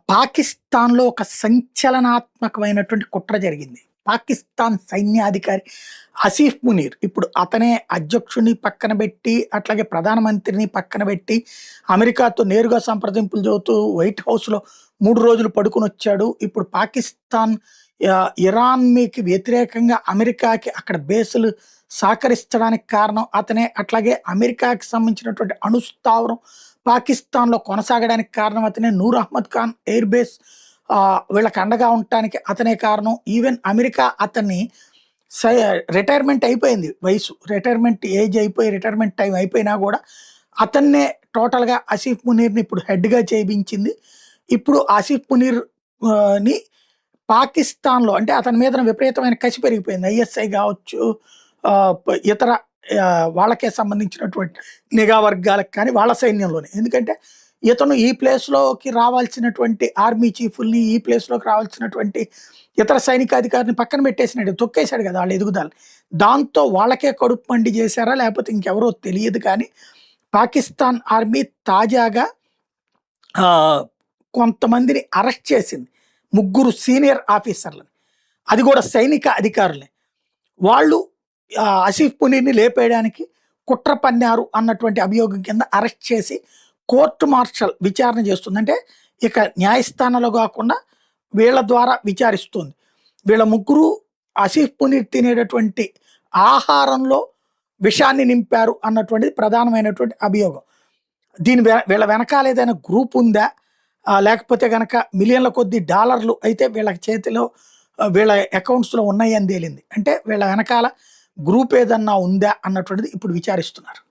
పాకిస్తాన్‌లో ఒక సంచలనాత్మకమైనటువంటి కుట్ర జరిగింది. పాకిస్తాన్ సైన్యాధికారి ఆసిఫ్ మునీర్ ఇప్పుడు అతనే అధ్యక్షుడిని పక్కన బెట్టి, అట్లాగే ప్రధానమంత్రిని పక్కన బెట్టి, అమెరికాతో నేరుగా సంప్రదింపులు జరుపుతూ వైట్ హౌస్‌లో 3 రోజులు పడుకొనొచ్చాడు. ఇప్పుడు పాకిస్తాన్ ఇరాన్ మీకి వ్యతిరేకంగా అమెరికాకి అక్కడ బేసులు సహకరించడానికి కారణం అతనే. అట్లాగే అమెరికాకి సంబంధించినటువంటి అణుస్థావరం పాకిస్తాన్‌లో కొనసాగడానికి కారణం అతనే. నూర్ అహ్మద్ ఖాన్ ఎయిర్ బేస్ వీళ్ళకి అండగా ఉండటానికి అతనే కారణం. ఈవెన్ అమెరికా అతన్ని సై రిటైర్మెంట్ అయిపోయింది వయసు. రిటైర్మెంట్ ఏజ్ అయిపోయి రిటైర్మెంట్ టైం అయిపోయినా గూడా అతన్నే టోటల్‌గా ఆసిఫ్ మునీర్‌ని ఇప్పుడు హెడ్‌గా చేయించింది. ఇప్పుడు ఆసిఫ్ మునీర్ ని పాకిస్తాన్‌లో అంటే అతని మీదన విపరీతమైన కసి పెరిగిపోయింది. ఐఎస్ఐ గావచ్చు, ఇతర వాళ్ళకే సంబంధించినటువంటి నిఘా వర్గాలకు కానీ వాళ్ళ సైన్యంలోనే. ఎందుకంటే ఇతను ఈ ప్లేస్‌లోకి రావాల్సినటువంటి ఆర్మీ చీఫుల్ని, ఈ ప్లేస్‌లోకి రావాల్సినటువంటి ఇతర సైనికాధికారిని పక్కన పెట్టేసినాడు. తొక్కేసాడు కదా! ఆళ్ళ ఎదుగుదలని. దాంతో వాళ్ళకే కడుపు మండి చేశారా? లేకపోతే ఇంకెవరో తెలియదు కానీ పాకిస్తాన్ ఆర్మీ తాజాగా ఆహ్, కొంతమందిని అరెస్ట్ చేసింది. ముగ్గురు సీనియర్ ఆఫీసర్‌లని. అది కూడా సైనిక అధికారులే. వాళ్ళు ఆసిఫ్ మునీర్‌ని లేపేయడానికి కుట్ర పన్నారు అన్నటువంటి అభియోగం కింద అరెస్ట్ చేసి కోర్ట్ మార్షల్ విచారణ చేస్తుంది. అంటే ఇక న్యాయస్థానంలో గాకుండా వీళ్ళ ద్వారా విచారిస్తుంది. వీళ్ళ ముగ్గురు ఆసిఫ్ మునీర్ తినేటటువంటి ఆహారంలో విషాన్ని నింపారు అన్నటువంటిది ప్రధానమైనటువంటి అభియోగం. దీని వీళ్ళ వెనకాల ఏదైనా గ్రూప్ ఉందా? లేకపోతే గనక మిలియన్ల కొద్దీ డాలర్లు అయితే వీళ్ళ చేతిలో వీళ్ళ అకౌంట్స్‌లో ఉన్నాయని తేలింది. అంటే వీళ్ళ వెనకాల గ్రూప్ ఏదన్నా ఉందా అన్నటువంటిది ఇప్పుడు విచారిస్తున్నారు.